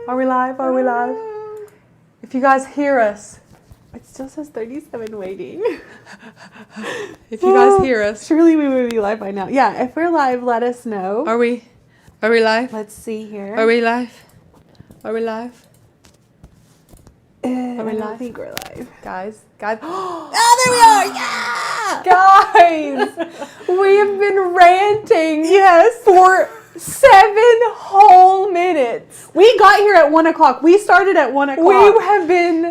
Are we live? Are we live? If you guys hear us, it still says 37 waiting. If you guys hear us, surely we would be live by now. Yeah, if we're live, let us know. Are we live? Let's see here. Are we live? Are we live? Are we live? I think we're live. Guys. Oh, there we are. Yeah! Guys, we have been ranting for 7 whole minutes. We got here at 1 o'clock. We started at 1 o'clock. We have been,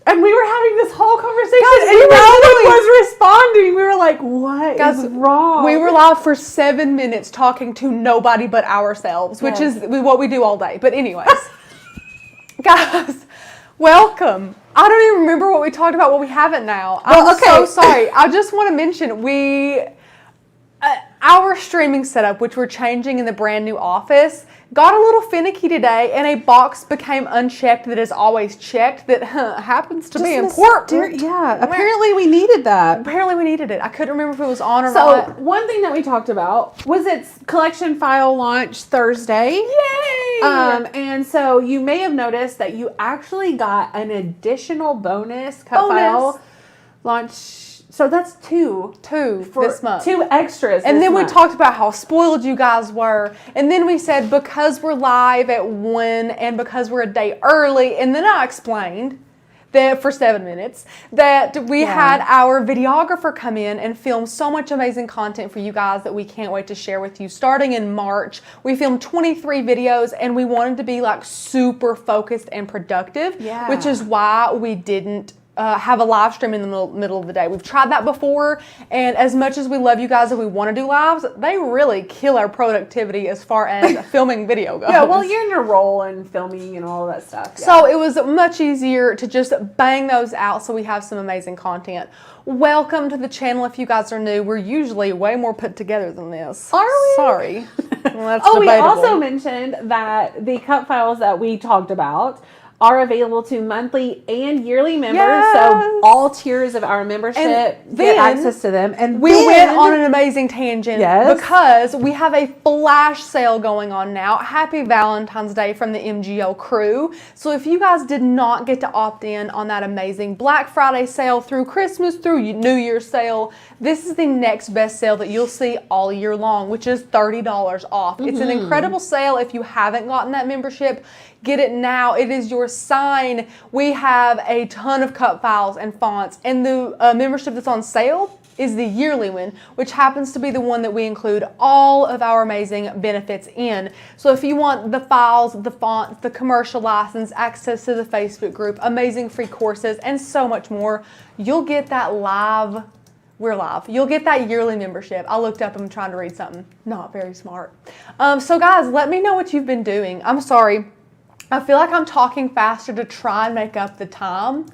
and we were having this whole conversation, guys, and no one was responding. We were like, what is wrong? We were live for 7 minutes talking to nobody but ourselves, which is what we do all day. But anyways, guys, welcome. I don't even remember what we talked about, what we haven't now. I'm so sorry. I just want to mention our streaming setup, which we're changing in the brand new office, got a little finicky today, and a box became unchecked that is always checked that happens to be important. Yeah, apparently we needed that. Apparently we needed it. I couldn't remember if it was on or not. So one thing that we talked about was its collection file launch Thursday. Yay! And so you may have noticed that you actually got an additional bonus cut file launch. So that's two for this month. 2 extras. And then we talked about how spoiled you guys were. And then we said because we're live at 1 and because we're a day early. And then I explained that for 7 minutes that we had our videographer come in and film so much amazing content for you guys that we can't wait to share with you. Starting in March, we filmed 23 videos and we wanted to be like super focused and productive, which is why we didn't have a live stream in the middle of the day. We've tried that before, and as much as we love you guys and we want to do lives, they really kill our productivity as far as filming video goes. Yeah, well, you're in your role and filming and all that stuff. Yeah. So it was much easier to just bang those out so we have some amazing content. Welcome to the channel if you guys are new. We're usually way more put together than this. Are we? Sorry. Well, that's debatable. We also mentioned that the cut files that we talked about are available to monthly and yearly members, so all tiers of our membership get access to them. And we went on an amazing tangent because we have a flash sale going on now. Happy Valentine's Day from the MGL crew. So if you guys did not get to opt in on that amazing Black Friday sale through Christmas, through New Year's sale, this is the next best sale that you'll see all year long, which is $30 off. It's an incredible sale. If you haven't gotten that membership, get it now. It is your sign. We have a ton of cut files and fonts, and the membership that's on sale is the yearly one, which happens to be the one that we include all of our amazing benefits in. So if you want the files, the fonts, the commercial license, access to the Facebook group, amazing free courses, and so much more, you'll get that live. We're live. You'll get that yearly membership. I looked up, I'm trying to read something. Not very smart. So guys, let me know what you've been doing. I'm sorry. I feel like I'm talking faster to try and make up the time,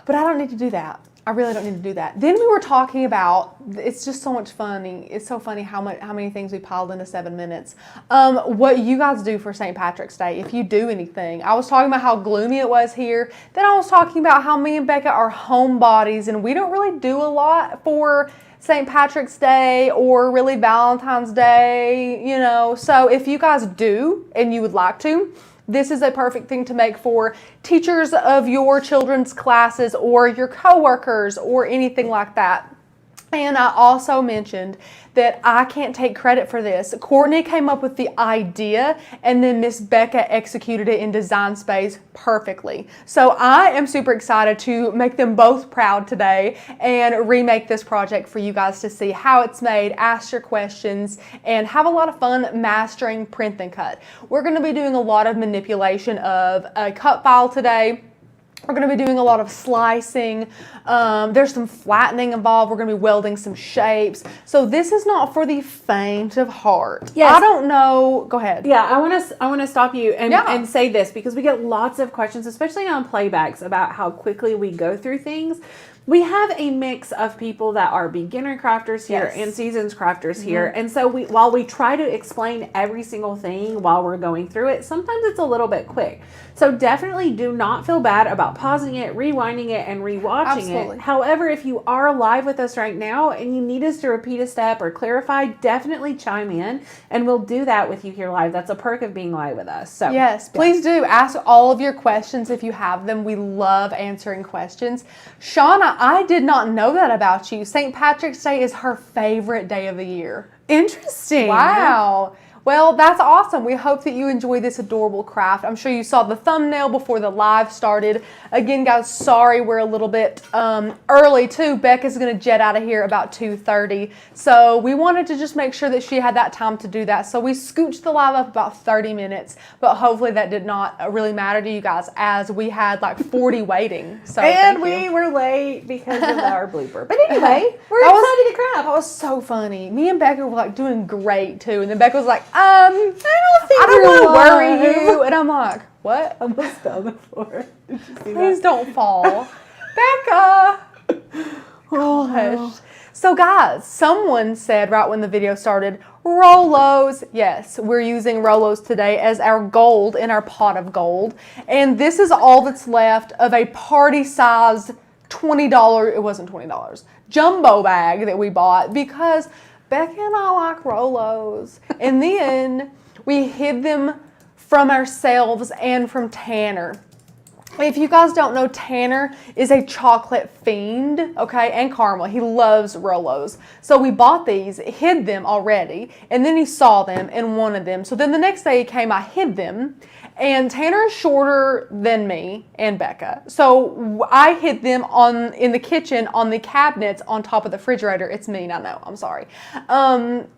but I don't need to do that. I really don't need to do that. Then we were talking about, it's just so much funny. It's so funny how many things we piled into 7 minutes. What you guys do for St. Patrick's Day, if you do anything. I was talking about how gloomy it was here. Then I was talking about how me and Becca are homebodies and we don't really do a lot for St. Patrick's Day or really Valentine's Day, you know. So if you guys do and you would like to, this is a perfect thing to make for teachers of your children's classes or your coworkers or anything like that. And I also mentioned that I can't take credit for this. Courtney came up with the idea and then Miss Becca executed it in Design Space perfectly. So I am super excited to make them both proud today and remake this project for you guys to see how it's made, ask your questions, and have a lot of fun mastering print and cut. We're going to be doing a lot of manipulation of a cut file today. We're going to be doing a lot of slicing. There's some flattening involved. We're going to be welding some shapes. So this is not for the faint of heart. Yes. I don't know. Go ahead. Yeah, I want to stop you and say this because we get lots of questions, especially on playbacks, about how quickly we go through things. We have a mix of people that are beginner crafters here and seasoned crafters here. And so while we try to explain every single thing while we're going through it, sometimes it's a little bit quick. So definitely do not feel bad about pausing it, rewinding it, and rewatching it. However, if you are live with us right now and you need us to repeat a step or clarify, definitely chime in and we'll do that with you here live. That's a perk of being live with us. So yes, please do ask all of your questions if you have them. We love answering questions. Shauna, I did not know that about you. St. Patrick's Day is her favorite day of the year. Interesting. Wow. Well, that's awesome. We hope that you enjoy this adorable craft. I'm sure you saw the thumbnail before the live started. Again, guys, sorry we're a little bit early too. Becca's going to jet out of here about 2:30. So we wanted to just make sure that she had that time to do that. So we scooched the live up about 30 minutes, but hopefully that did not really matter to you guys as we had like 40 waiting. So and we were late because of our blooper. But anyway, we're excited to craft. That was so funny. Me and Becca were like doing great too. And then Becca was like, I don't want to worry you. And I'm like, what? I almost fell on the floor. Did you see Please don't fall. Becca. Gosh. So guys, someone said right when the video started, Rolos. Yes, we're using Rolos today as our gold in our pot of gold. And this is all that's left of a party size $20, it wasn't $20, jumbo bag that we bought because Becca and I like Rolos. And then we hid them from ourselves and from Tanner. If you guys don't know, Tanner is a chocolate fiend, okay, and caramel. He loves Rolos. So we bought these, hid them already, and then he saw them and wanted them. So then the next day he came, I hid them. And Tanner is shorter than me and Becca. So I hid them in the kitchen on the cabinets on top of the refrigerator. It's mean, I know, I'm sorry.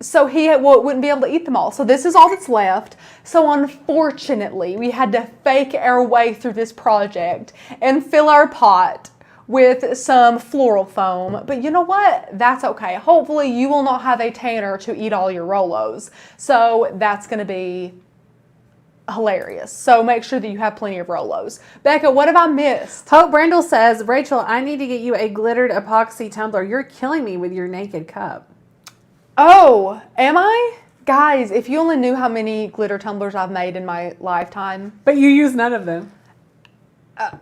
So he wouldn't be able to eat them all. So this is all that's left. So unfortunately, we had to fake our way through this project and fill our pot with some floral foam. But you know what? That's okay. Hopefully you will not have a Tanner to eat all your Rolos. So that's going to be hilarious. So make sure that you have plenty of Rolos. Becca, what have I missed? Hope Brandel says, Rachel, I need to get you a glittered epoxy tumbler. You're killing me with your naked cup. Oh, am I? Guys, if you only knew how many glitter tumblers I've made in my lifetime. But you use none of them.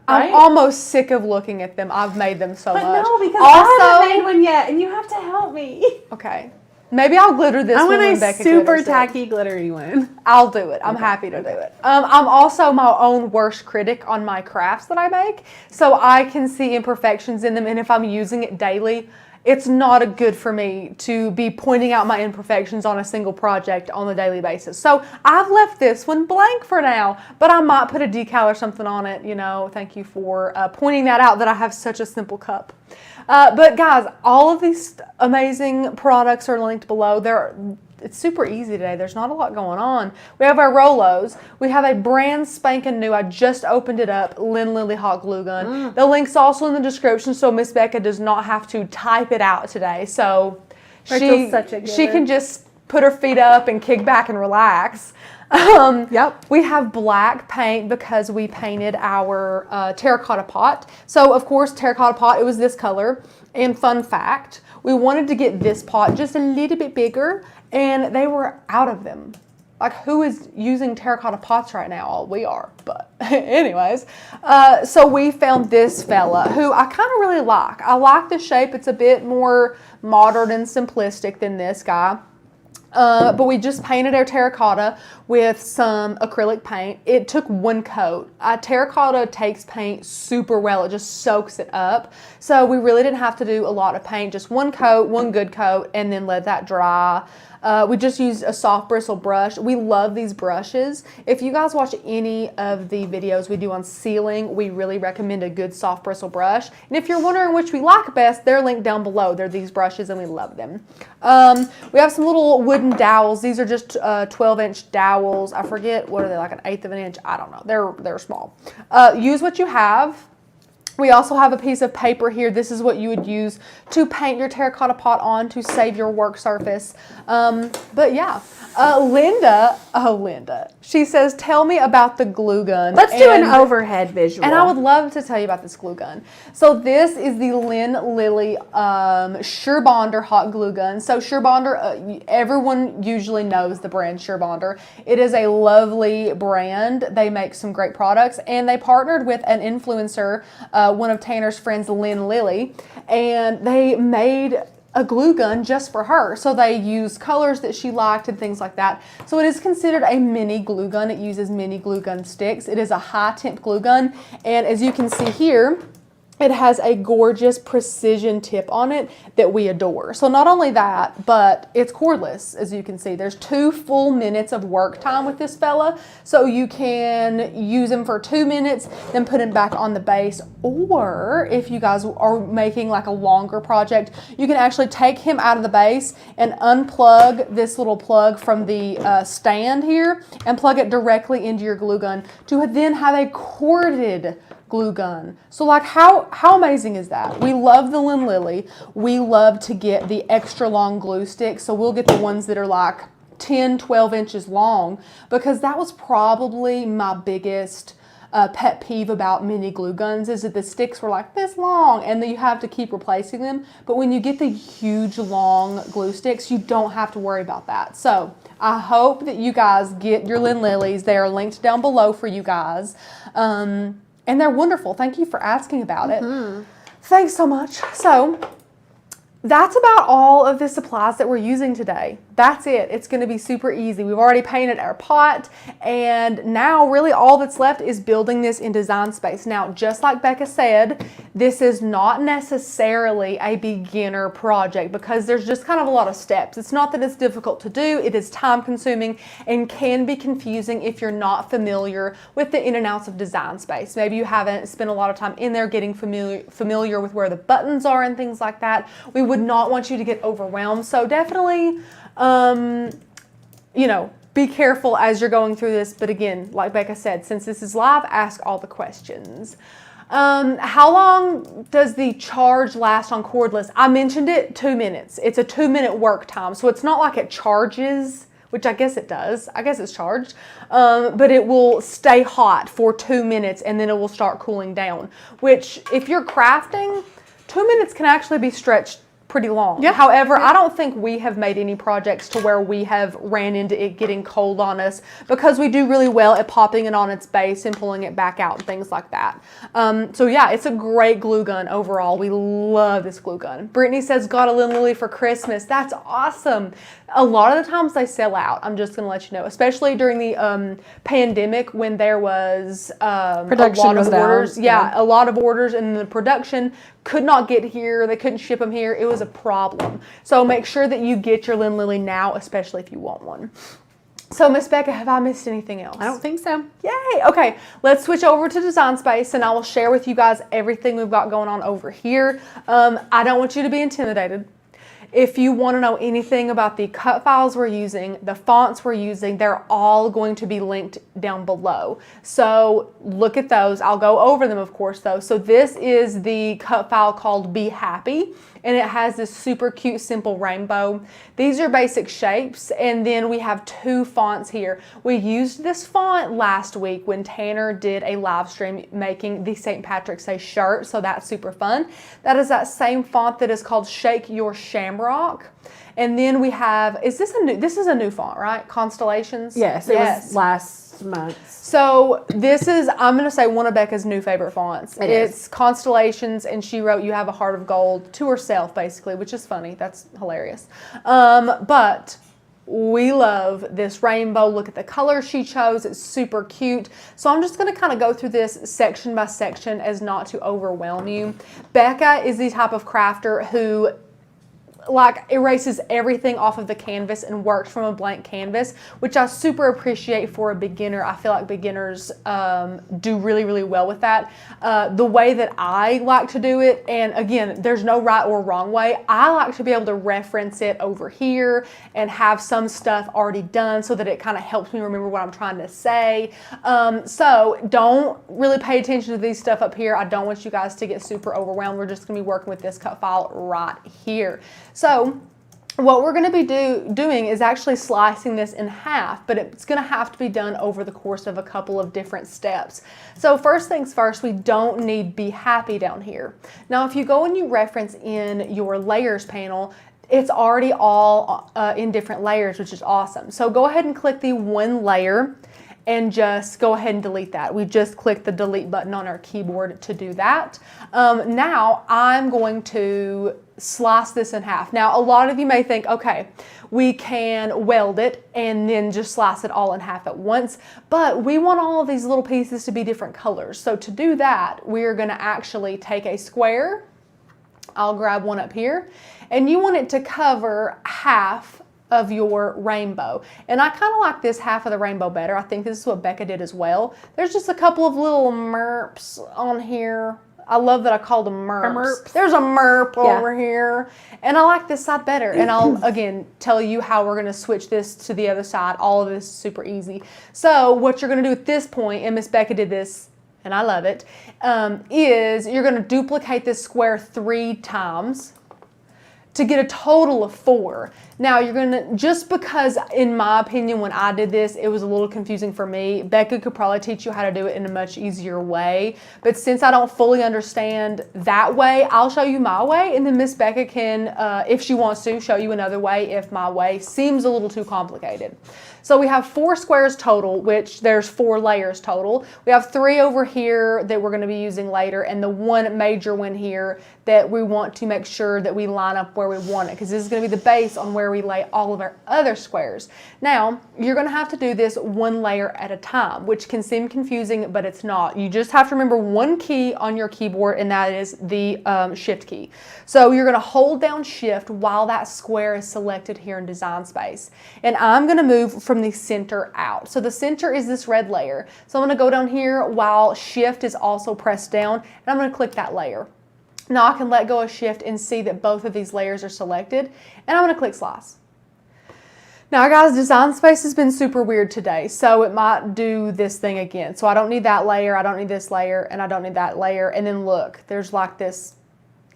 I'm almost sick of looking at them. I've made them so much. But no, because I haven't made one yet, and you have to help me. Okay. Maybe I'll glitter this one when Becca glitters it. I want a super tacky glittery one. I'll do it. I'm happy to do it. I'm also my own worst critic on my crafts that I make, so I can see imperfections in them, and if I'm using it daily, it's not good for me to be pointing out my imperfections on a single project on a daily basis. So I've left this one blank for now, but I might put a decal or something on it. You know, thank you for pointing that out that I have such a simple cup. But guys, all of these amazing products are linked below. It's super easy today. There's not a lot going on. We have our Rolos. We have a brand spanking new, I just opened it up, Lynn Lily Hot Glue Gun. The link's also in the description, so Miss Becca does not have to type it out today. So she can just put her feet up and kick back and relax. We have black paint because we painted our terracotta pot. So of course, terracotta pot, it was this color. And fun fact, we wanted to get this pot just a little bit bigger, and they were out of them. Like, who is using terracotta pots right now? Well, we are, but anyways. So we found this fella who I kind of really like. I like the shape. It's a bit more modern and simplistic than this guy. But we just painted our terracotta with some acrylic paint. It took one coat. Terracotta takes paint super well. It just soaks it up. So we really didn't have to do a lot of paint. Just one coat, one good coat, and then let that dry. We just used a soft bristle brush. We love these brushes. If you guys watch any of the videos we do on sealing, we really recommend a good soft bristle brush. And if you're wondering which we like best, they're linked down below. They're these brushes and we love them. We have some little wooden dowels. These are just 12-inch dowels. I forget, what are they, like 1/8 of an inch? I don't know. They're small. Use what you have. We also have a piece of paper here. This is what you would use to paint your terracotta pot on to save your work surface. But yeah, Linda, she says, tell me about the glue gun. Let's do an overhead visual. And I would love to tell you about this glue gun. So this is the Lynn Lilly Surebonder hot glue gun. So Surebonder, everyone usually knows the brand Surebonder. It is a lovely brand. They make some great products, and they partnered with an influencer, one of Tanner's friends, Lynn Lilly, and they made a glue gun just for her. So they use colors that she liked and things like that. So it is considered a mini glue gun. It uses mini glue gun sticks. It is a high temp glue gun. And as you can see here, it has a gorgeous precision tip on it that we adore. So not only that, but it's cordless, as you can see. There's 2 full minutes of work time with this fella. So you can use him for 2 minutes, then put him back on the base. Or if you guys are making like a longer project, you can actually take him out of the base and unplug this little plug from the stand here and plug it directly into your glue gun to then have a corded glue gun. So like how amazing is that? We love the Lynn Lilly. We love to get the extra long glue sticks. So we'll get the ones that are like 10, 12 inches long, because that was probably my biggest pet peeve about mini glue guns, is that the sticks were like this long and then you have to keep replacing them. But when you get the huge long glue sticks, you don't have to worry about that. So I hope that you guys get your Lynn Lillys. They are linked down below for you guys. And they're wonderful. Thank you for asking about it. Thanks so much. So that's about all of the supplies that we're using today. That's it. It's going to be super easy. We've already painted our pot, and now really all that's left is building this in Design Space. Now, just like Becca said, this is not necessarily a beginner project because there's just kind of a lot of steps. It's not that it's difficult to do. It is time consuming and can be confusing if you're not familiar with the in and outs of Design Space. Maybe you haven't spent a lot of time in there getting familiar with where the buttons are and things like that. We would not want you to get overwhelmed. So definitely, you know, be careful as you're going through this. But again, like Becca said, since this is live, ask all the questions. How long does the charge last on cordless? I mentioned it, 2 minutes. It's a 2-minute work time. So it's not like it charges, which I guess it does. I guess it's charged. But it will stay hot for 2 minutes and then it will start cooling down, which if you're crafting, 2 minutes can actually be stretched pretty long. Yeah. However, I don't think we have made any projects to where we have ran into it getting cold on us, because we do really well at popping it on its base and pulling it back out and things like that. So yeah, it's a great glue gun overall. We love this glue gun. Brittany says, got a Lynn Lilly for Christmas. That's awesome. A lot of the times they sell out. I'm just going to let you know, especially during the pandemic when there was a lot of orders. Yeah, a lot of orders, and the production could not get here. They couldn't ship them here. It was a problem. So make sure that you get your Lynn Lilly now, especially if you want one. So Miss Becca, have I missed anything else? I don't think so. Yay. Okay, let's switch over to Design Space and I will share with you guys everything we've got going on over here. I don't want you to be intimidated. If you want to know anything about the cut files we're using, the fonts we're using, they're all going to be linked down below. So look at those. I'll go over them, of course, though. So this is the cut file called Be Happy, and it has this super cute, simple rainbow. These are basic shapes, and then we have 2 fonts here. We used this font last week when Tanner did a live stream making the St. Patrick's Day shirt, so that's super fun. That is that same font that is called Shake Your Shamrock. And then we have, this is a new font, right? Constellations? Yes, it was last month. So this is, I'm going to say, one of Becca's new favorite fonts. It's Constellations, and she wrote, "You have a heart of gold," to herself, basically, which is funny. That's hilarious. But we love this rainbow. Look at the color she chose. It's super cute. So I'm just going to kind of go through this section by section as not to overwhelm you. Becca is the type of crafter who like erases everything off of the canvas and works from a blank canvas, which I super appreciate for a beginner. I feel like beginners do really, really well with that. The way that I like to do it, and again, there's no right or wrong way, I like to be able to reference it over here and have some stuff already done so that it kind of helps me remember what I'm trying to say. So don't really pay attention to these stuff up here. I don't want you guys to get super overwhelmed. We're just going to be working with this cut file right here. So what we're going to be doing is actually slicing this in half, but it's going to have to be done over the course of a couple of different steps. So first things first, we don't need Be Happy down here. Now, if you go and you reference in your layers panel, it's already all in different layers, which is awesome. So go ahead and click the one layer and just go ahead and delete that. We just clicked the delete button on our keyboard to do that. Now I'm going to slice this in half. Now, a lot of you may think, okay, we can weld it and then just slice it all in half at once, but we want all of these little pieces to be different colors. So to do that, we're gonna actually take a square, I'll grab one up here, and you want it to cover half of your rainbow. And I kind of like this half of the rainbow better. I think this is what Becca did as well. There's just a couple of little merps on here. I love that I called them merps. There's a merp over here. And I like this side better. And I'll, again, tell you how we're going to switch this to the other side. All of this is super easy. So what you're going to do at this point, and Miss Becca did this, and I love it, is you're going to duplicate this square 3 times to get a total of 4. Now you're gonna, just because in my opinion when I did this it was a little confusing for me, Becca could probably teach you how to do it in a much easier way, but since I don't fully understand that way, I'll show you my way, and then Miss Becca can, if she wants to, show you another way if my way seems a little too complicated. So we have 4 squares total, which there's 4 layers total. We have 3 over here that we're going to be using later, and the one major one here that we want to make sure that we line up where we want it, because this is going to be the base on where we lay all of our other squares. Now, you're going to have to do this one layer at a time, which can seem confusing, but it's not. You just have to remember one key on your keyboard, and that is the Shift key. So you're going to hold down Shift while that square is selected here in Design Space. And I'm going to move from the center out. So the center is this red layer. So I'm going to go down here while Shift is also pressed down, and I'm going to click that layer. Now I can let go of Shift and see that both of these layers are selected, and I'm going to click Slice. Now guys, Design Space has been super weird today, so it might do this thing again. So I don't need that layer, I don't need this layer, and I don't need that layer, and then look, there's like this,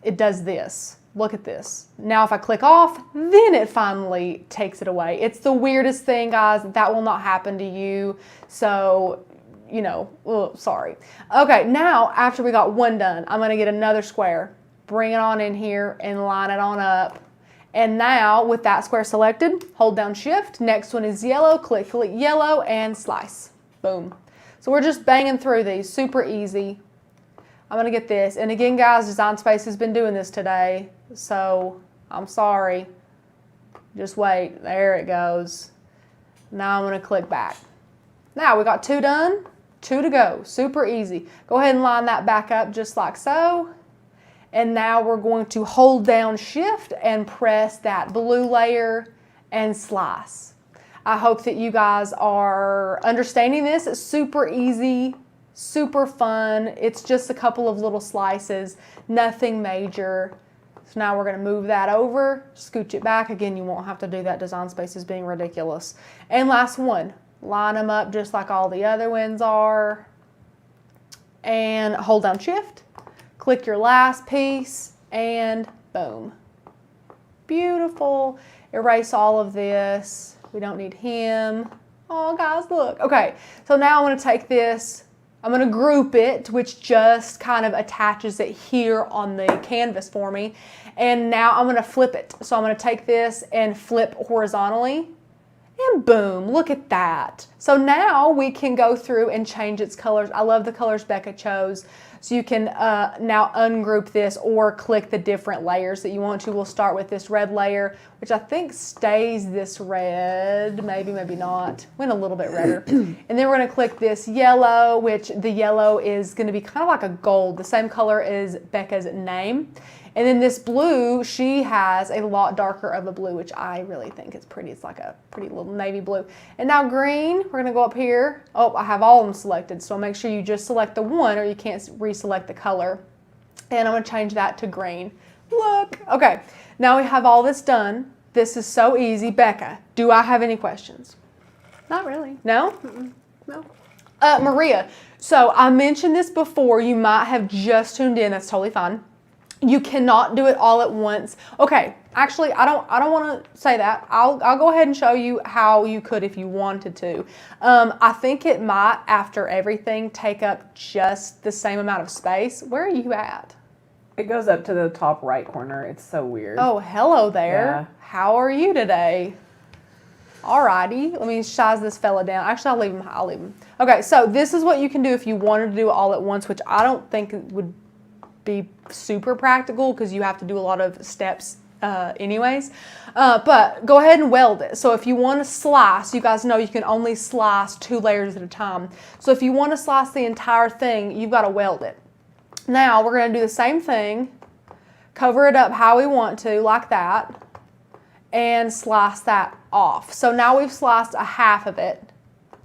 it does this. Look at this. Now if I click off, then it finally takes it away. It's the weirdest thing, guys. That will not happen to you. So, you know, sorry. Okay, now after we got one done, I'm gonna get another square, bring it on in here and line it on up. And now with that square selected, hold down Shift. Next one is yellow, click yellow and slice. Boom. So we're just banging through these, super easy. I'm gonna get this. And again, guys, Design Space has been doing this today, so I'm sorry. Just wait, there it goes. Now I'm gonna click back. Now we got 2 done, 2 to go, super easy. Go ahead and line that back up just like so. And now we're going to hold down Shift and press that blue layer and slice. I hope that you guys are understanding this. It's super easy, super fun. It's just a couple of little slices, nothing major. So now we're going to move that over, scooch it back. Again, you won't have to do that. Design Space is being ridiculous. And last one, line them up just like all the other ones are. And hold down Shift, click your last piece, and boom. Beautiful. Erase all of this. We don't need him. Oh, guys, look. Okay, so now I'm going to take this. I'm going to group it, which just kind of attaches it here on the canvas for me. And now I'm going to flip it. So I'm going to take this and flip horizontally. And boom, look at that. So now we can go through and change its colors. I love the colors Becca chose. So you can now ungroup this or click the different layers that you want to. We'll start with this red layer, which I think stays this red, maybe not. Went a little bit redder. And then we're gonna click this yellow, which the yellow is gonna be kind of like a gold, the same color as Becca's name. And then this blue, she has a lot darker of a blue, which I really think is pretty. It's like a pretty little navy blue. And now green, we're gonna go up here. Oh, I have all of them selected, so make sure you just select the one or you can't reselect the color. And I'm gonna change that to green. Look, okay, now we have all this done. This is so easy. Becca, do I have any questions? Not really. No? No. Maria, so I mentioned this before. You might have just tuned in. That's totally fine. You cannot do it all at once. Okay, actually, I don't want to say that. I'll go ahead and show you how you could if you wanted to. I think it might, after everything, take up just the same amount of space. Where are you at? It goes up to the top right corner. It's so weird. Oh, hello there. Yeah. How are you today? Alrighty, let me size this fella down. Actually, I'll leave him. Okay, so this is what you can do if you wanted to do it all at once, which I don't think would be super practical because you have to do a lot of steps anyways. But go ahead and weld it. So if you want to slice, you guys know you can only slice 2 layers at a time. So if you want to slice the entire thing, you've got to weld it. Now we're going to do the same thing, cover it up how we want to, like that, and slice that off. So now we've sliced a half of it,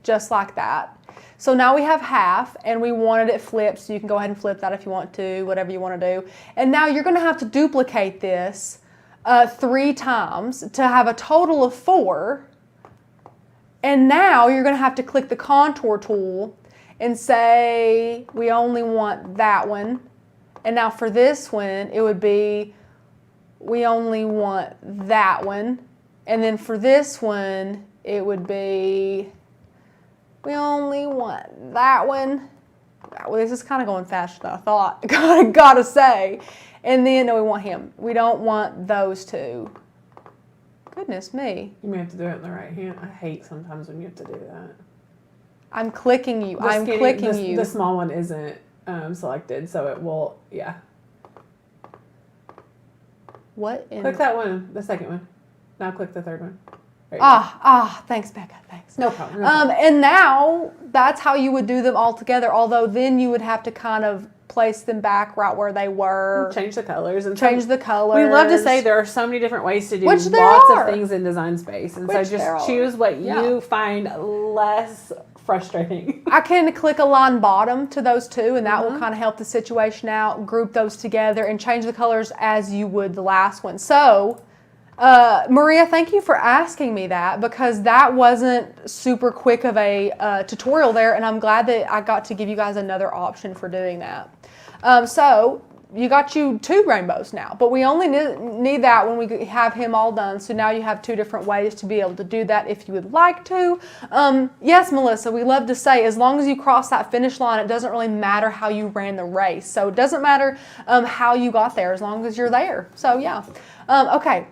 just like that. So now we have half, and we wanted it flipped, so you can go ahead and flip that if you want to, whatever you want to do. And now you're going to have to duplicate this 3 times to have a total of 4. And now you're going to have to click the contour tool and say, we only want that one. And now for this one, it would be, we only want that one. And then for this one, it would be, we only want that one. Well, this is kind of going faster than I thought, gotta say. And then no, we want him. We don't want those 2. Goodness me. You may have to do it in the right hand. I hate sometimes when you have to do that. I'm clicking you. I'm clicking you. The small one isn't selected, so it will, yeah. What? Click that one, the second one. Now click the third one. Thanks, Becca. Thanks. No problem. And now that's how you would do them all together. Although then you would have to kind of place them back right where they were. Change the colors. And change the colors. We love to say there are so many different ways to do lots of things in Design Space. And so just choose what you find less frustrating. I can click align bottom to those 2, and that will kind of help the situation out. Group those together and change the colors as you would the last one. So, Maria, thank you for asking me that, because that wasn't super quick of a tutorial there, and I'm glad that I got to give you guys another option for doing that. So you got 2 rainbows now, but we only need that when we have him all done. So now you have 2 different ways to be able to do that if you would like to. Yes, Melissa, we love to say, as long as you cross that finish line, it doesn't really matter how you ran the race. So it doesn't matter how you got there, as long as you're there. So yeah. Okay.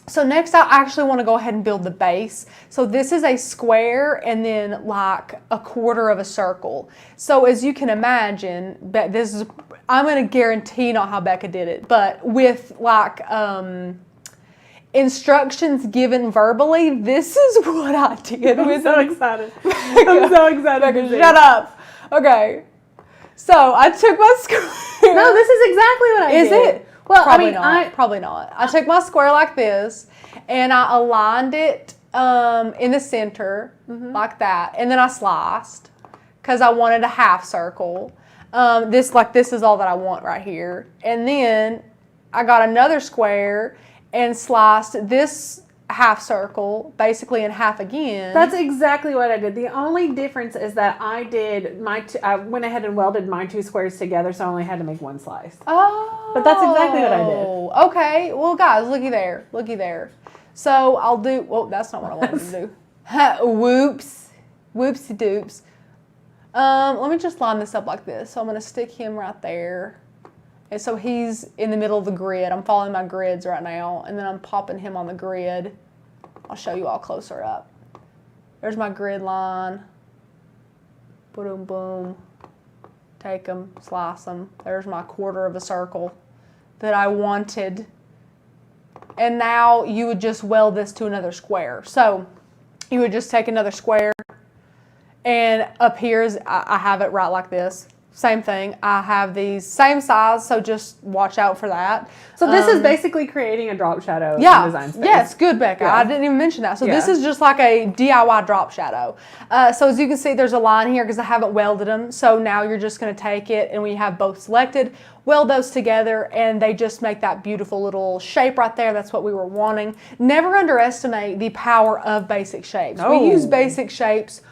So next I actually want to go ahead and build the base. So this is a square and then like a quarter of a circle. So as you can imagine, this is, I'm going to guarantee not how Becca did it, but with like instructions given verbally, this is what I did. I'm so excited. I'm so excited. Becca, shut up. Okay. So I took my square. No, this is exactly what I did. Is it? Well, probably not. I took my square like this, and I aligned it in the center like that, and then I sliced because I wanted a half circle. This is all that I want right here, and then I got another square and sliced this half circle basically in half again. That's exactly what I did. The only difference is that I went ahead and welded my 2 squares together, so I only had to make 1 slice. Oh. But that's exactly what I did. Okay. Well, guys, looky there. So I'll do, well, that's not what I wanted to do. Whoops. Whoopsie doops. Let me just line this up like this. So I'm going to stick him right there. And so he's in the middle of the grid. I'm following my grids right now, and then I'm popping him on the grid. I'll show you all closer up. There's my grid line. Boom, boom. take them, slice them. There's my quarter of a circle that I wanted. And now you would just weld this to another square. So you would just take another square, and up here is, I have it right like this. Same thing. I have these same size, so just watch out for that. So this is basically creating a drop shadow in design space. Yes, good, Becca. Yeah. I didn't even mention that. So this is just like a DIY drop shadow. So as you can see, there's a line here because I haven't welded them. So now you're just going to take it, and we have both selected, weld those together, and they just make that beautiful little shape right there. That's what we were wanting. Never underestimate the power of basic shapes. No. We use basic shapes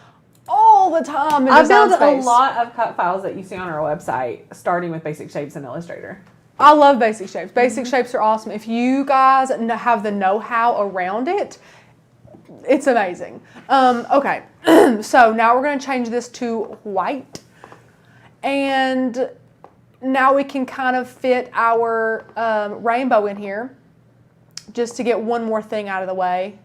all the time in I design build space. a lot of cut files that you see on our website, starting with basic shapes in Illustrator. I love basic shapes. Basic shapes are awesome. If you guys have the know-how around it, it's amazing. Okay, so now we're going to change this to white. And now we can kind of fit our rainbow in here just to get one more thing out of the way.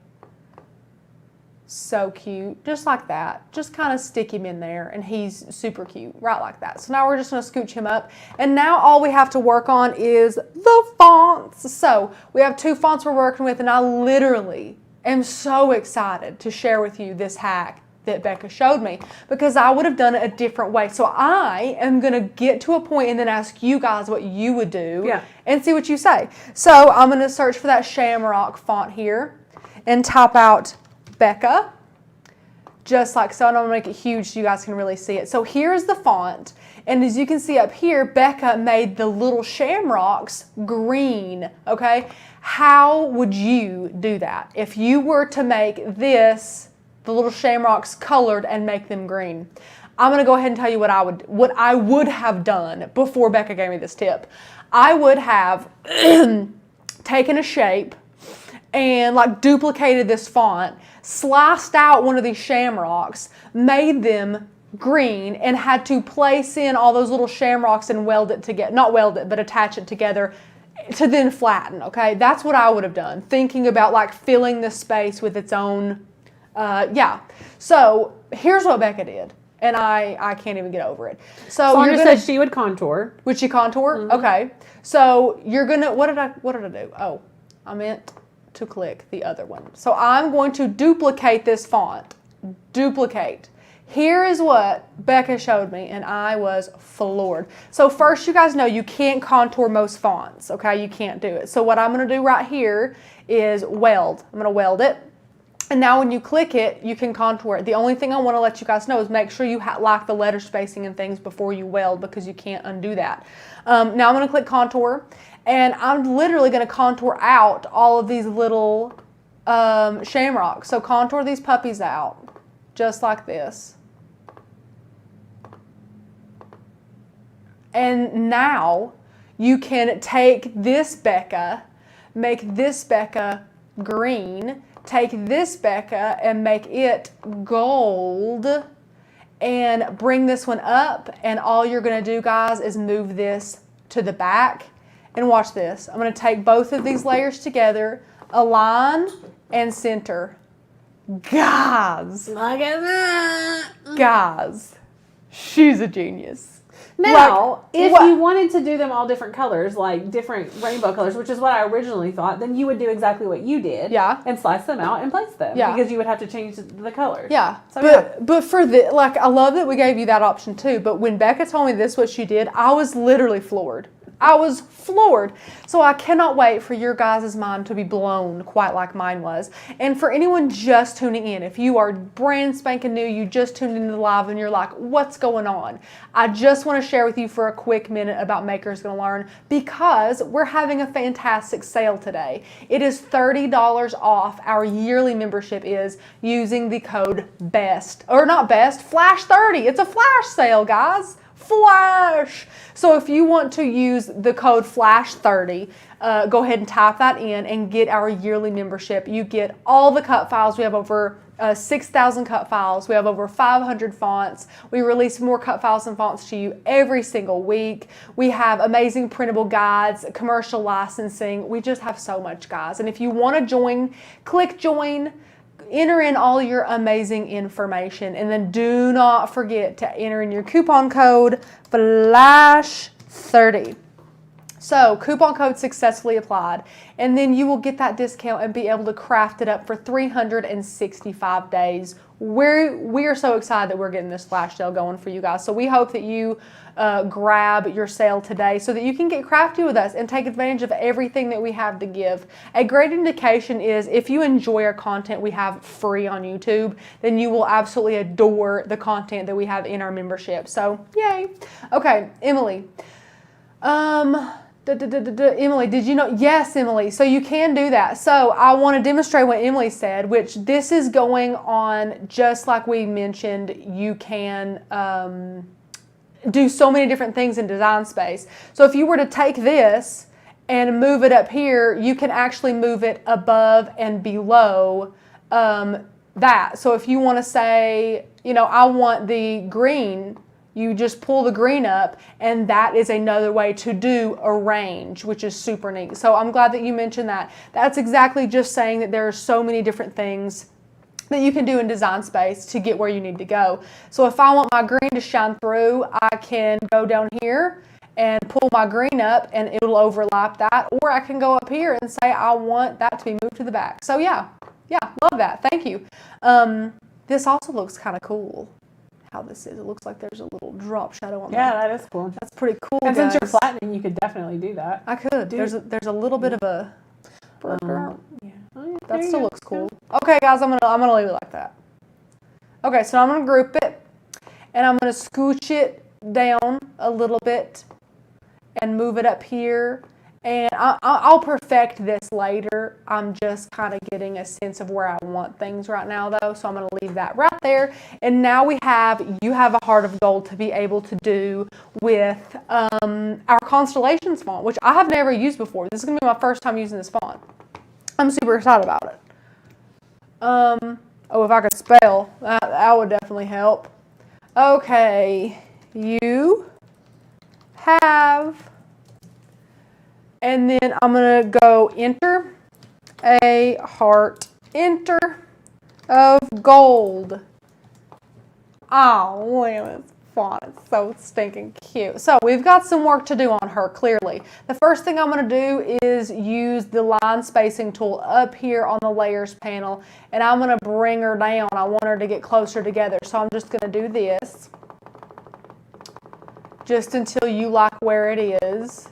So cute, just like that. Just kind of stick him in there, and he's super cute, right like that. So now we're just going to scooch him up, and now all we have to work on is the fonts. So we have 2 fonts we're working with, and I literally am so excited to share with you this hack that Becca showed me, because I would have done it a different way. So I am going to get to a point and then ask you guys what you would do and see what you say. So I'm going to search for that Shamrock font here and type out Becca, just like so. And I'm going to make it huge so you guys can really see it. So here's the font, and as you can see up here, Becca made the little shamrocks green, okay? How would you do that if you were to make this, the little shamrocks colored, and make them green? I'm going to go ahead and tell you what I would have done before Becca gave me this tip. I would have taken a shape and like duplicated this font, sliced out one of these shamrocks, made them green, and had to place in all those little shamrocks and weld it together, not weld it, but attach it together to then flatten, okay? That's what I would have done, thinking about like filling the space with its own, So here's what Becca did, and I can't even get over it. So Sandra said she would contour. Would she contour? Okay. So you're gonna, what did I do? Oh, I meant to click the other one. So I'm going to duplicate this font. Duplicate. Here is what Becca showed me, and I was floored. So first, you guys know you can't contour most fonts, okay? You can't do it. So what I'm going to do right here is weld. I'm going to weld it. And now when you click it, you can contour it. The only thing I want to let you guys know is make sure you like the letter spacing and things before you weld, because you can't undo that. Now I'm going to click contour, and I'm literally going to contour out all of these little shamrocks. So contour these puppies out, just like this. And now you can take this Becca, make this Becca green, take this Becca and make it gold, and bring this one up, and all you're going to do, guys, is move this to the back. And watch this. I'm going to take both of these layers together, align and center. Guys. Look at that. Guys. She's a genius. Now, if you wanted to do them all different colors, like different rainbow colors, which is what I originally thought, then you would do exactly what you did. Yeah. And slice them out and place them. Yeah. Because you would have to change the colors. Yeah. So, but for the, like, I love that we gave you that option too. But when Becca told me this is what she did, I was literally floored. I was floored. So I cannot wait for your guys' mind to be blown quite like mine was. And for anyone just tuning in, if you are brand spanking new, you just tuned into the live and you're like, what's going on? I just want to share with you for a quick minute about Maker's Gonna Learn, because we're having a fantastic sale today. It is $30 off. Our yearly membership is, using the code BEST, or not BEST, Flash 30. It's a flash sale, guys. Flash. So if you want to use the code FLASH30, go ahead and type that in and get our yearly membership. You get all the cut files. We have over 6,000 cut files. We have over 500 fonts. We release more cut files and fonts to you every single week. We have amazing printable guides, commercial licensing. We just have so much, guys. And if you want to join, click join. enter in all your amazing information, and then do not forget to enter in your coupon code FLASH30. So coupon code successfully applied, and then you will get that discount and be able to craft it up for 365 days. We are so excited that we're getting this flash sale going for you guys. So we hope that you grab your sale today so that you can get crafty with us and take advantage of everything that we have to give. A great indication is if you enjoy our content we have free on YouTube, then you will absolutely adore the content that we have in our membership. So yay. Okay, Emily. Emily, did you know? Yes, Emily. So you can do that. So I want to demonstrate what Emily said, which this is going on just like we mentioned. You can do so many different things in Design Space. So if you were to take this and move it up here, you can actually move it above and below that. So if you want to say, you know, I want the green, you just pull the green up, and that is another way to do arrange, which is super neat. So I'm glad that you mentioned that. That's exactly just saying that there are so many different things that you can do in Design Space to get where you need to go. So if I want my green to shine through, I can go down here and pull my green up and it'll overlap that, or I can go up here and say I want that to be moved to the back. So yeah, love that. Thank you. This also looks kind of cool. How this is. It looks like there's a little drop shadow on there. Yeah, that is cool. That's pretty cool, and guys. Since you're flattening, you could definitely do that. I could. There's a little bit of a yeah. That still looks cool. Okay, guys, I'm gonna leave it like that. Okay, so I'm gonna group it, and I'm gonna scooch it down a little bit, and move it up here. And I'll perfect this later. I'm just kind of getting a sense of where I want things right now, though. So I'm going to leave that right there. And now you have a heart of gold to be able to do with our Constellations font, which I have never used before. This is going to be my first time using this font. I'm super excited about it. Oh, if I could spell, that would definitely help. Okay, you have... And then I'm going to go enter a heart, enter of gold. Oh, look at this font. It's so stinking cute. So we've got some work to do on her, clearly. The first thing I'm going to do is use the line spacing tool up here on the layers panel. And I'm going to bring her down. I want her to get closer together. So I'm just going to do this. Just until you like where it is.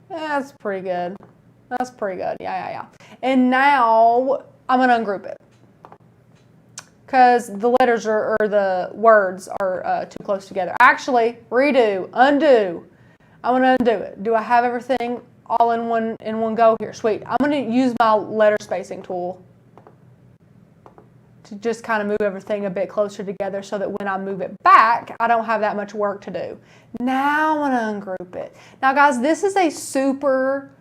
That's pretty good. That's pretty good. Yeah. And now I'm going to ungroup it. Because the letters or the words are too close together. Actually, redo, undo. I'm going to undo it. Do I have everything all in one go here? Sweet. I'm going to use my letter spacing tool to just kind of move everything a bit closer together so that when I move it back, I don't have that much work to do. Now I'm going to ungroup it. Now, guys, this is a super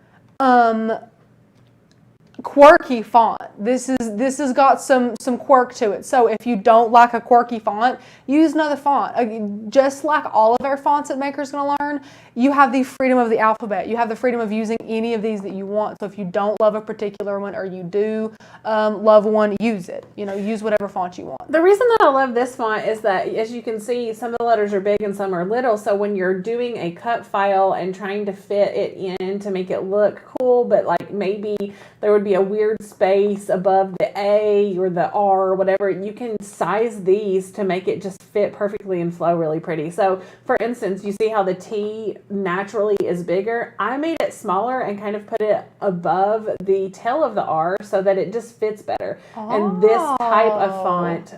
quirky font. This has got some quirk to it. So if you don't like a quirky font, use another font. Just like all of our fonts that Maker's going to learn, you have the freedom of the alphabet. You have the freedom of using any of these that you want. So if you don't love a particular one or you do love one, use it. You know, use whatever font you want. The reason that I love this font is that, as you can see, some of the letters are big and some are little. So when you're doing a cut file and trying to fit it in to make it look cool, but like maybe there would be a weird space above the A or the R or whatever, you can size these to make it just fit perfectly and flow really pretty. So for instance, you see how the T naturally is bigger. I made it smaller and kind of put it above the tail of the R so that it just fits better. And this type of font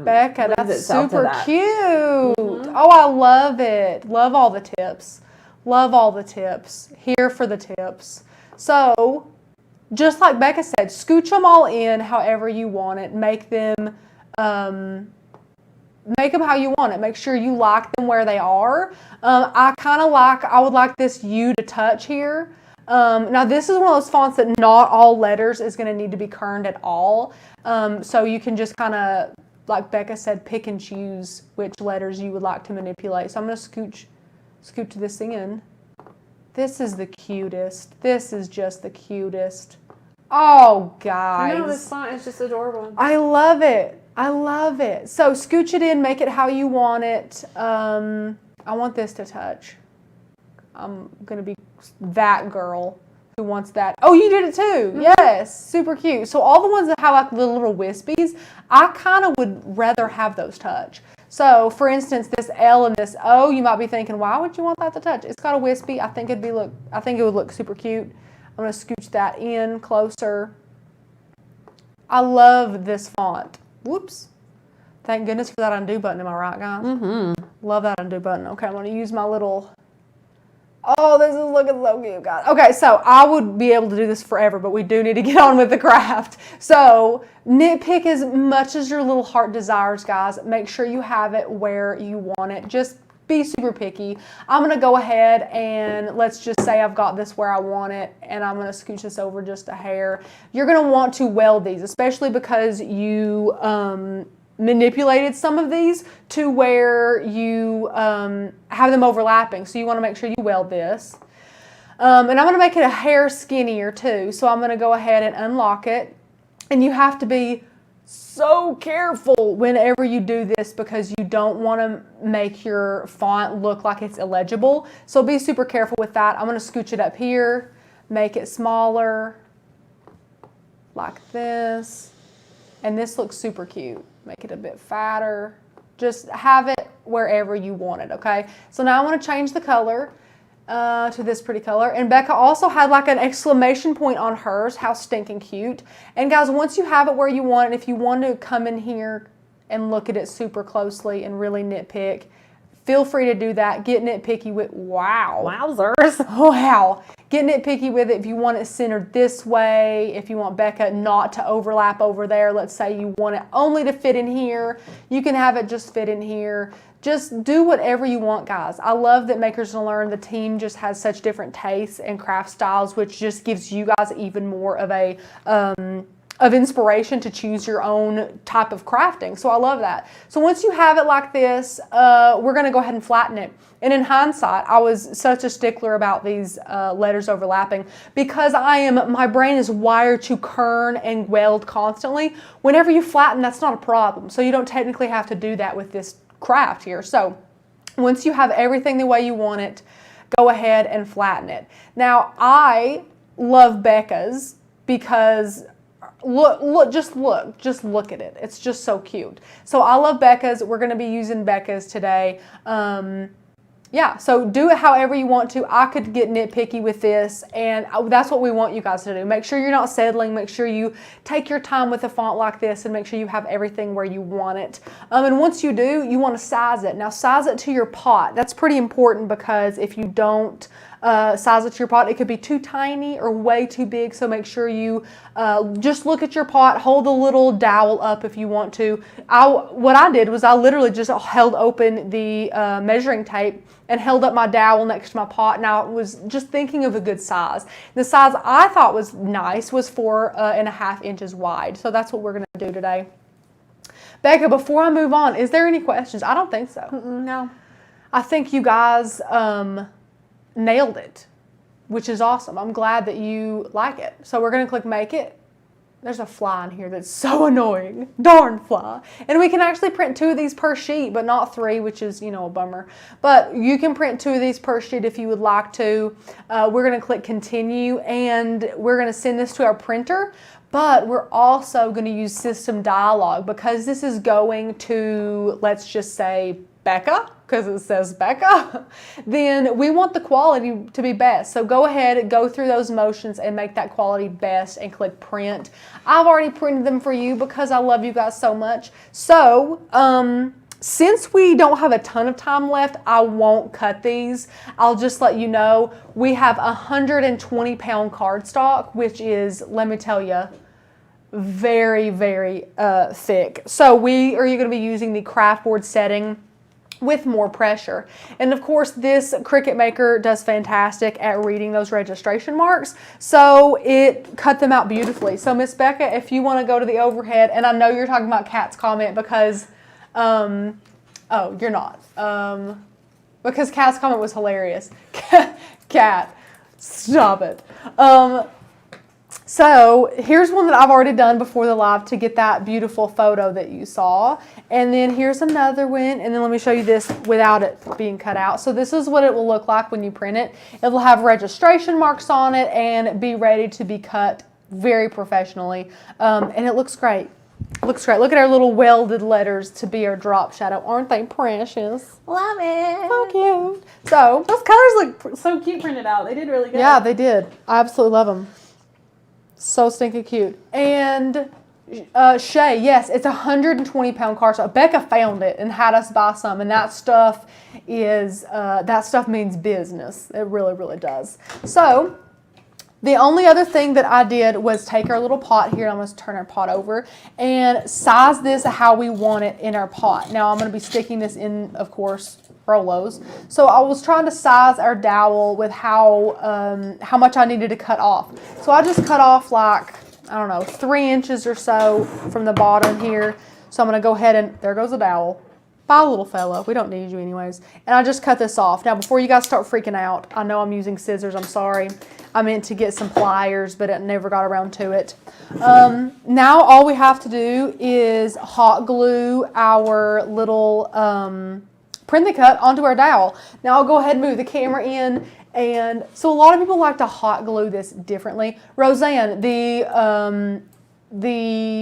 Becca, that's super cute. Oh, I love it. Love all the tips. Love all the tips. Here for the tips. So just like Becca said, scooch them all in however you want it. Make them how you want it. Make sure you like them where they are. I would like this U to touch here. Now this is one of those fonts that not all letters is going to need to be kerned at all. So you can just kind of, like Becca said, pick and choose which letters you would like to manipulate. So I'm going to scooch this in. This is the cutest. This is just the cutest. Oh, guys. I know, this font is just adorable. I love it. I love it. So scooch it in, make it how you want it. I want this to touch. I'm going to be that girl who wants that. Oh, you did it too. Yes. Super cute. So all the ones that have like little wispies, I kind of would rather have those touch. So for instance, this L and this O, you might be thinking, why would you want that to touch? It's got a wispy. I think it would look super cute. I'm going to scooch that in closer. I love this font. Whoops. Thank goodness for that undo button. Am I right, guys? Mm-hmm. Love that undo button. Okay, I'm going to use my little... Oh, this is looking so cute, guys. Okay, so I would be able to do this forever, but we do need to get on with the craft. So nitpick as much as your little heart desires, guys. Make sure you have it where you want it. Just be super picky. I'm going to go ahead and let's just say I've got this where I want it, and I'm going to scooch this over just a hair. You're going to want to weld these, especially because you manipulated some of these to where you have them overlapping. So you want to make sure you weld this. And I'm going to make it a hair skinnier too. So I'm going to go ahead and unlock it. And you have to be so careful whenever you do this because you don't want to make your font look like it's illegible. So be super careful with that. I'm going to scooch it up here, make it smaller like this. And this looks super cute. Make it a bit fatter. Just have it wherever you want it, okay? So now I want to change the color to this pretty color. And Becca also had like an exclamation point on hers. How stinking cute. And guys, once you have it where you want it, if you want to come in here and look at it super closely and really nitpick, feel free to do that. Get nitpicky with, wow. Wowzers. Wow. Get nitpicky with it if you want it centered this way, if you want Becca not to overlap over there. Let's say you want it only to fit in here. You can have it just fit in here. Just do whatever you want, guys. I love that Makers and Learn, the team just has such different tastes and craft styles, which just gives you guys even more of a of inspiration to choose your own type of crafting. So I love that. So once you have it like this, we're going to go ahead and flatten it. And in hindsight, I was such a stickler about these letters overlapping because my brain is wired to kern and weld constantly. Whenever you flatten, that's not a problem. So you don't technically have to do that with this craft here. So once you have everything the way you want it, go ahead and flatten it. Now, I love Becca's because just look at it. It's just so cute. So I love Becca's. We're going to be using Becca's today. Yeah, so do it however you want to. I could get nitpicky with this, and that's what we want you guys to do. Make sure you're not settling. Make sure you take your time with a font like this and make sure you have everything where you want it. And once you do, you want to size it. Now, size it to your pot. That's pretty important because if you don't size it to your pot, it could be too tiny or way too big. So make sure you just look at your pot, hold the little dowel up if you want to. What I did was I literally just held open the measuring tape and held up my dowel next to my pot. Now I was just thinking of a good size. The size I thought was nice was 4.5 inches wide. So that's what we're going to do today. Becca, before I move on, is there any questions? I don't think so. No. I think you guys nailed it, which is awesome. I'm glad that you like it. So we're going to click Make It. There's a fly in here that's so annoying. Darn fly. And we can actually print 2 of these per sheet, but not 3, which is, you know, a bummer. But you can print 2 of these per sheet if you would like to. We're going to click Continue, and we're going to send this to our printer. But we're also going to use System Dialog because this is going to, let's just say, Becca, because it says Becca, then we want the quality to be best. So go ahead and go through those motions and make that quality best and click print. I've already printed them for you because I love you guys so much. So since we don't have a ton of time left, I won't cut these. I'll just let you know we have 120-pound cardstock, which is, let me tell you, very, very thick. So we are going to be using the craft board setting with more pressure. And of course, this Cricut Maker does fantastic at reading those registration marks. So it cut them out beautifully. So Miss Becca, if you want to go to the overhead, and I know you're talking about Kat's comment because, oh, you're not. Because Kat's comment was hilarious. Kat, stop it. So here's one that I've already done before the live to get that beautiful photo that you saw. And then here's another one. And then let me show you this without it being cut out. So this is what it will look like when you print it. It will have registration marks on it and be ready to be cut very professionally. And it looks great. It looks great. Look at our little welded letters to be our drop shadow. Aren't they precious? Love it. So cute. So those colors look so cute printed out. They did really good. Yeah, they did. I absolutely love them. So stinking cute. And Shay, yes, it's 120-pound cardstock. Becca found it and had us buy some, and that stuff means business. It really, really does. So the only other thing that I did was take our little pot here. I'm going to turn our pot over and size this how we want it in our pot. Now I'm going to be sticking this in, of course, Rolos. So I was trying to size our dowel with how much I needed to cut off. So I just cut off like, I don't know, 3 inches or so from the bottom here. So I'm going to go ahead and, there goes the dowel. Bye, little fella. We don't need you anyways. And I just cut this off. Now, before you guys start freaking out, I know I'm using scissors. I'm sorry. I meant to get some pliers, but I never got around to it. Now all we have to do is hot glue our little print the cut onto our dowel. Now I'll go ahead and move the camera in. And so a lot of people like to hot glue this differently. Roseanne, the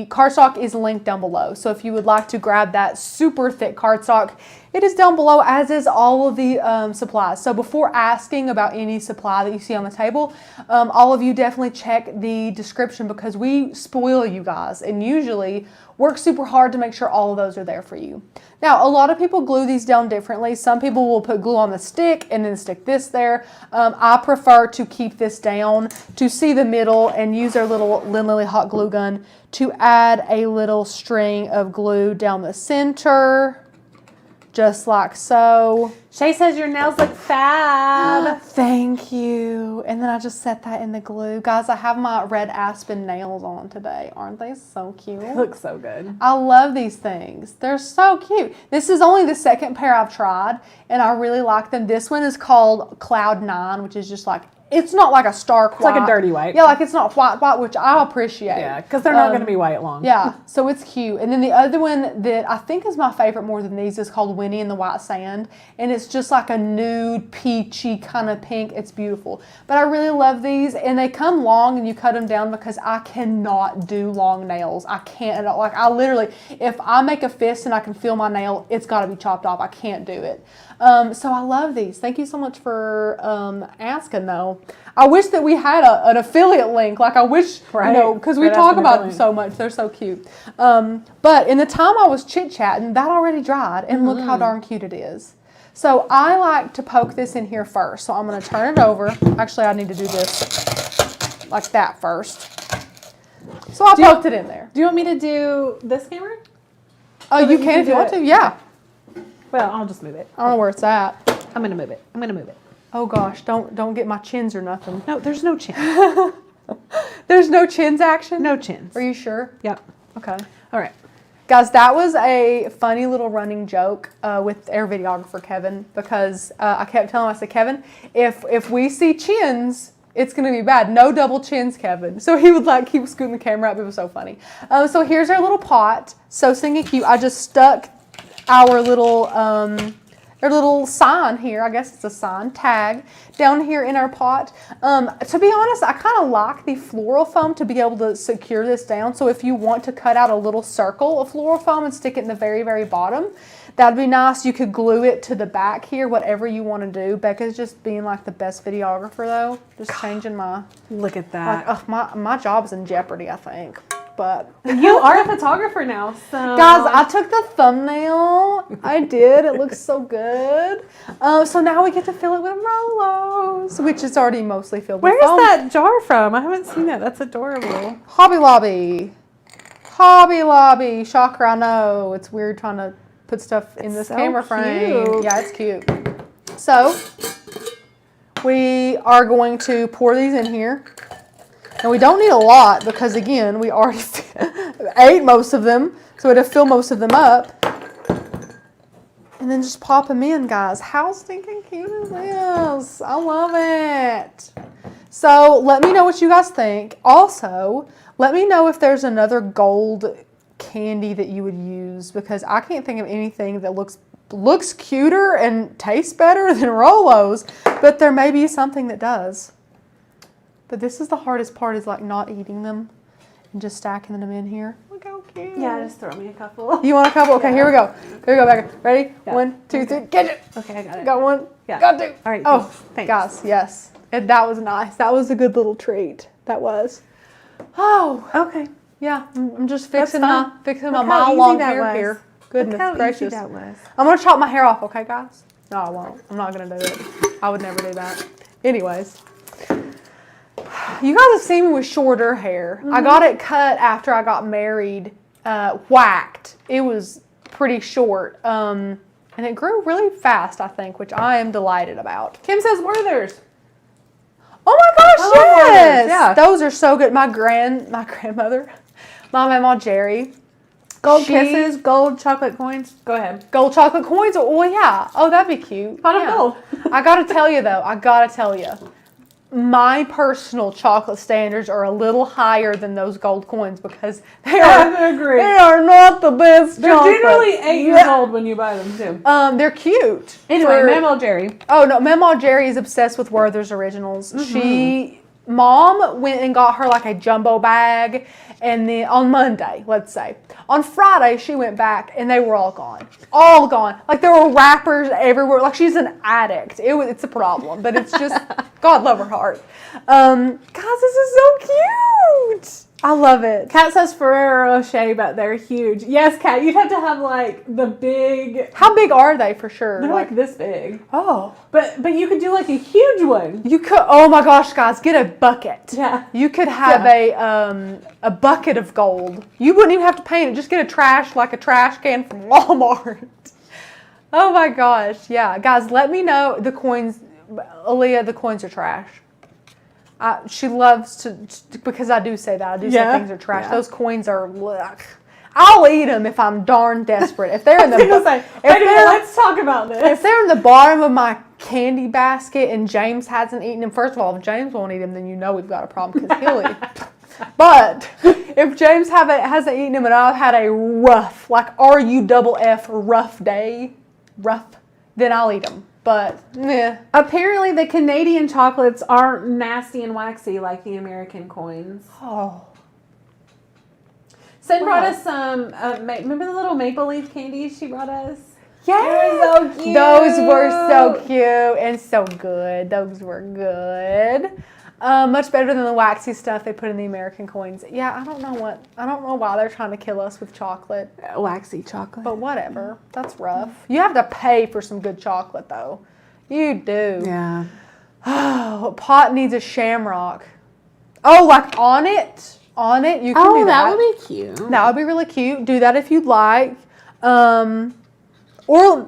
cardstock is linked down below. So if you would like to grab that super thick cardstock, it is down below, as is all of the supplies. So before asking about any supply that you see on the table, all of you definitely check the description, because we spoil you guys and usually work super hard to make sure all of those are there for you. Now, a lot of people glue these down differently. Some people will put glue on the stick and then stick this there. I prefer to keep this down to see the middle and use our little Lily hot glue gun to add a little string of glue down the center. Just like so. Shay says your nails look fab. Thank you. And then I just set that in the glue. Guys, I have my red aspen nails on today. Aren't they so cute? They look so good. I love these things. They're so cute. This is only the second pair I've tried, and I really like them. This one is called Cloud 9, which is just like, it's not like a stark white. It's like a dirty white. Yeah, like it's not white, which I appreciate. Yeah, because they're not going to be white long. Yeah, so it's cute. And then the other one that I think is my favorite more than these is called Winnie and the White Sand. And it's just like a nude, peachy kind of pink. It's beautiful. But I really love these. And they come long and you cut them down, because I cannot do long nails. I can't. Like I literally, if I make a fist and I can feel my nail, it's got to be chopped off. I can't do it. So I love these. Thank you so much for asking though. I wish that we had an affiliate link. Like I wish, right, you know, because we talk about them so much. They're so cute. But in the time I was chit-chatting, that already dried. And look how darn cute it is. So I like to poke this in here first. So I'm going to turn it over. Actually, I need to do this like that first. So I poked it in there. Do you want me to do this camera? Oh, you can if you want to. Yeah. Well, I'll just move it. I don't know where it's at. I'm going to move it. I'm going to move it. Oh gosh, don't get my chins or nothing. No, there's no chin. There's no chins action? No chins. Are you sure? Yep. Okay. All right. Guys, that was a funny little running joke with our videographer, Kevin, because I kept telling him, I said, Kevin, if we see chins, it's going to be bad. No double chins, Kevin. So he would like keep scooting the camera up. It was so funny. So here's our little pot. So stinking cute. I just stuck our little sign here, I guess it's a sign, tag, down here in our pot. To be honest, I kind of like the floral foam to be able to secure this down. So if you want to cut out a little circle of floral foam and stick it in the very, very bottom, that'd be nice. You could glue it to the back here, whatever you want to do. Becca's just being like the best videographer though. Just changing my... Look at that. Like, my job's in jeopardy, I think. But you are a photographer now, so guys, I took the thumbnail. I did. It looks so good. So now we get to fill it with Rolos, which is already mostly filled with foam. Where's that jar from? I haven't seen that. That's adorable. Hobby Lobby. Hobby Lobby. Shocker, I know. It's weird trying to put stuff in this camera frame. Cute. Yeah, it's cute. So we are going to pour these in here. And we don't need a lot because, again, we already ate most of them. So we had to fill most of them up. And then just pop them in, guys. How stinking cute is this? I love it. So let me know what you guys think. Also, let me know if there's another gold candy that you would use, because I can't think of anything that looks cuter and tastes better than Rolos, but there may be something that does. But this is the hardest part, is like not eating them and just stacking them in here. Look how cute. Yeah, just throw me a couple. You want a couple? Okay, here we go. Here we go, Becca. Ready? Yeah. 1, 2, 3, get it. Okay, I got it. Got one. Yeah. Got two. All right. Oh, thanks. guys, yes. That was nice. That was a good little treat. That was. Oh, Okay. yeah. I'm just fixing fun. my mile long hair here. Goodness Look how gracious. easy that was. I'm gonna chop my hair off, okay, guys? No, I won't. I'm not gonna do it. I would never do that. Anyways, you guys have seen me with shorter hair. I got it cut after I got married, whacked. It was pretty short, and it grew really fast, I think, which I am delighted about. Kim says Werther's. Oh my gosh, I love yes! Werther's, yeah. Those are so good. My grandmother, my Mama Jerry. Gold kisses, gold chocolate coins. Go ahead. Gold chocolate coins? Oh, yeah. Oh, that'd be cute. Pot of Yeah. gold. I gotta tell you, though, my personal chocolate standards are a little higher than those gold coins, because they are not the best They're chocolate. generally 8 years old when you buy them, too. They're cute. Anyway, Mama Jerry. Oh, no, Mama Jerry is obsessed with Werther's Originals. Mom went and got her like a jumbo bag, and then on Monday, let's say. On Friday, she went back, and they were all gone. All gone. Like, there were wrappers everywhere. Like, she's an addict. It's a problem, but it's just, God love her heart. Guys, this is so cute. I love it. Kat says Ferrero Rocher, but they're huge. Yes, Kat, you'd have to have like the big. How big are they for sure? They're like this big. Oh. But you could do like a huge one. You could, oh my gosh, guys, get a bucket. Yeah. You could have a bucket of gold. You wouldn't even have to paint it. Just get a trash can from Walmart. Oh my gosh. Yeah. Guys, let me know the coins. Aaliyah, the coins are trash. She loves to, because I do say that. I do say things are trash. Yeah. Those coins are, ugh. I'll eat them if I'm darn desperate. If they're in the, let's talk about this. If they're in the bottom of my candy basket and James hasn't eaten them, first of all, if James won't eat them, then you know we've got a problem, because he'll eat. But if James hasn't eaten them and I've had a rough, like RUFF rough day, then I'll eat them. But, apparently the Canadian chocolates aren't nasty and waxy like the American coins. Oh. Sen brought us some, remember the little maple leaf candies she brought us? Yeah. They were so cute. Those were so cute and so good. Those were good. Much better than the waxy stuff they put in the American coins. Yeah, I don't know why they're trying to kill us with chocolate. Waxy chocolate. But whatever. That's rough. You have to pay for some good chocolate, though. You do. Yeah. Oh, pot needs a shamrock. Oh, like on it? On it? You can do that. That would be cute. That would be really cute. Do that if you'd like. Or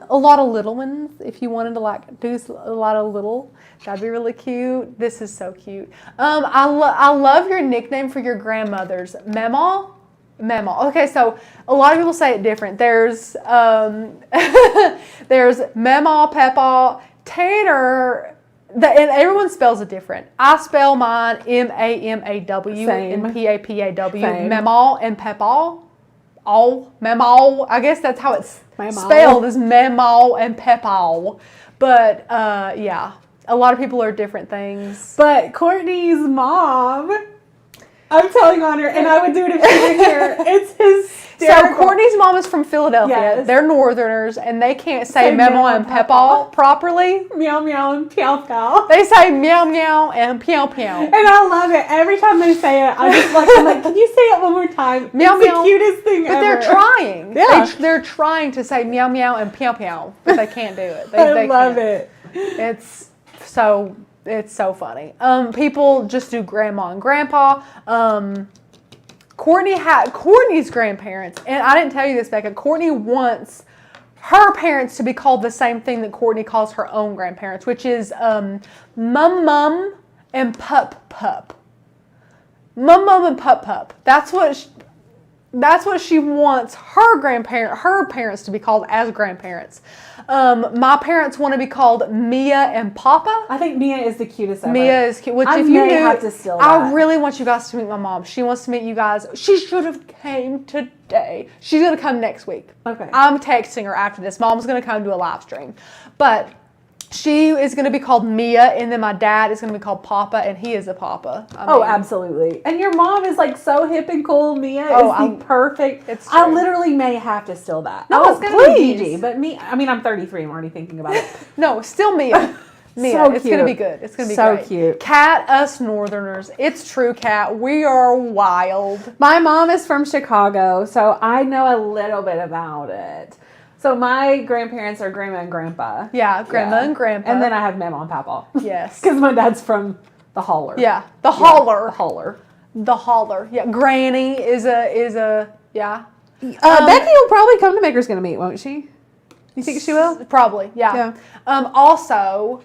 a lot of little ones, if you wanted to like do a lot of little. That'd be really cute. This is so cute. I love your nickname for your grandmothers. Memaw? Memaw. Okay, so a lot of people say it different. There's there's Memaw, Pepaw, Tanner, and everyone spells it different. I spell mine MAMAW and PAPAW. Memaw and Pepaw. Memaw. I guess that's how it's spelled, is Memaw and Pepaw. But yeah. A lot of people are different things. But Courtney's mom, I'm telling on her, and I would do it if she were here. It's hysterical. So Courtney's mom is from Philadelphia. Yes. They're Northerners, and they can't say Memaw and Pepaw properly. Meow meow and pew pew. They say meow meow and pew pew. And I love it. Every time they say it, I'm like, can you say it one more time? Meow it's meow. The cutest thing ever. But they're trying. Yeah. They're trying to say meow meow and pew pew, but they can't do it. I love it. It's so funny. People just do grandma and grandpa. Courtney's grandparents, and I didn't tell you this, Becca. Courtney wants her parents to be called the same thing that Courtney calls her own grandparents, which is mum and pup. Mum and pup. That's what That's what she wants her parents to be called as grandparents. My parents want to be called Mia and Papa. I think Mia is the cutest ever. Mia is cute. Which I if you may knew, have to steal that. I really want you guys to meet my mom. She wants to meet you guys. She should have came today. She's going to come next week. Okay. I'm texting her after this. Mom's going to come do a live stream. But she is going to be called Mia, and then my dad is going to be called Papa, and he is a Papa. Absolutely. And your mom is like so hip and cool. Mia is the perfect. It's true. I literally may have to steal that. No, I was going to please. be Gigi, but I'm 33. I'm already thinking about it. No, still Mia. Mia, So it's going to be good. It's going to be so great. cute. Kat, us Northerners. It's true, Kat. We are wild. My mom is from Chicago, so I know a little bit about it. So my grandparents are grandma and grandpa. Yeah, grandma and grandpa. And then I have mama and papa. Yes. Because my dad's from the holler. Yeah, the holler. The holler. The holler. Yeah, Granny is a yeah. Becky will probably come to Maker's Gonna Meet, won't she? You think she will? Probably, yeah. Also,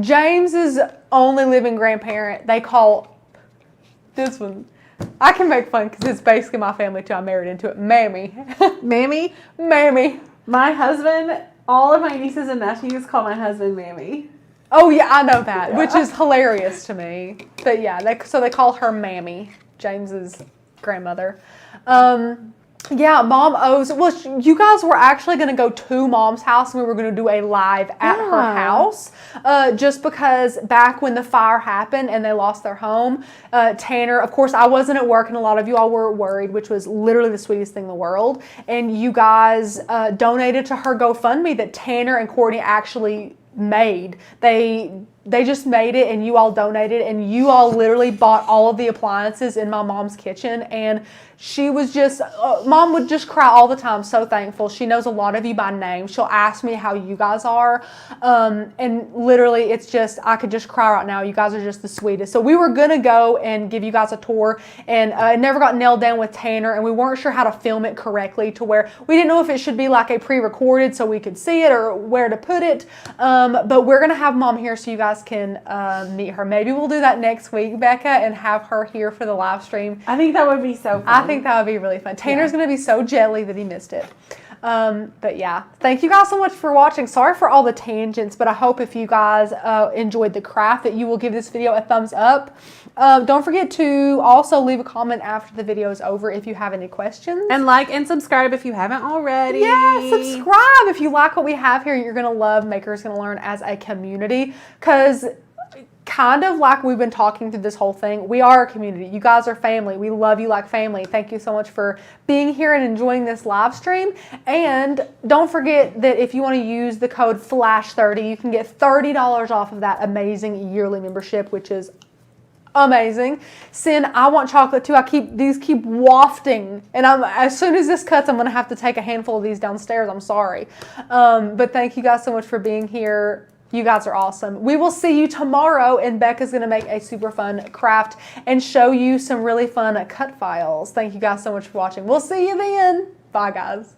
James's only living grandparent, they call this one, I can make fun because it's basically my family too. I married into it. Mammy. Mammy? Mammy. My husband, all of my nieces and nephews call my husband Mammy. Oh, yeah, I know that, which is hilarious to me. But yeah, so they call her Mammy, James's grandmother. Yeah, Mom owes. Well, you guys were actually going to go to Mom's house, and we were going to do a live at her house. Just because back when the fire happened and they lost their home, Tanner, of course, I wasn't at work, and a lot of you all were worried, which was literally the sweetest thing in the world. And you guys donated to her GoFundMe that Tanner and Courtney actually made. They just made it, and you all donated, and you all literally bought all of the appliances in my mom's kitchen. And she was just, Mom would just cry all the time, so thankful. She knows a lot of you by name. She'll ask me how you guys are. And literally, it's just, I could just cry right now. You guys are just the sweetest. So we were going to go and give you guys a tour, and it never got nailed down with Tanner, and we weren't sure how to film it correctly to where we didn't know if it should be like a pre-recorded so we could see it or where to put it. But we're going to have Mom here so you guys can meet her. Maybe we'll do that next week, Becca, and have her here for the live stream. I think that would be so fun. I think that would be really fun. Tanner's going to be so jelly that he missed it. But yeah, thank you guys so much for watching. Sorry for all the tangents, but I hope if you guys enjoyed the craft that you will give this video a thumbs up. Don't forget to also leave a comment after the video is over if you have any questions. And like and subscribe if you haven't already. Yeah, subscribe. If you like what we have here, you're going to love Maker's Gonna Learn as a community, because kind of like we've been talking through this whole thing, we are a community. You guys are family. We love you like family. Thank you so much for being here and enjoying this live stream. And don't forget that if you want to use the code FLASH30, you can get $30 off of that amazing yearly membership, which is amazing. Sin, I want chocolate too. These keep wafting, and as soon as this cuts, I'm gonna have to take a handful of these downstairs. I'm sorry, but thank you guys so much for being here. You guys are awesome. We will see you tomorrow, and Becca's going to make a super fun craft and show you some really fun cut files. Thank you guys so much for watching. We'll see you then. Bye, guys.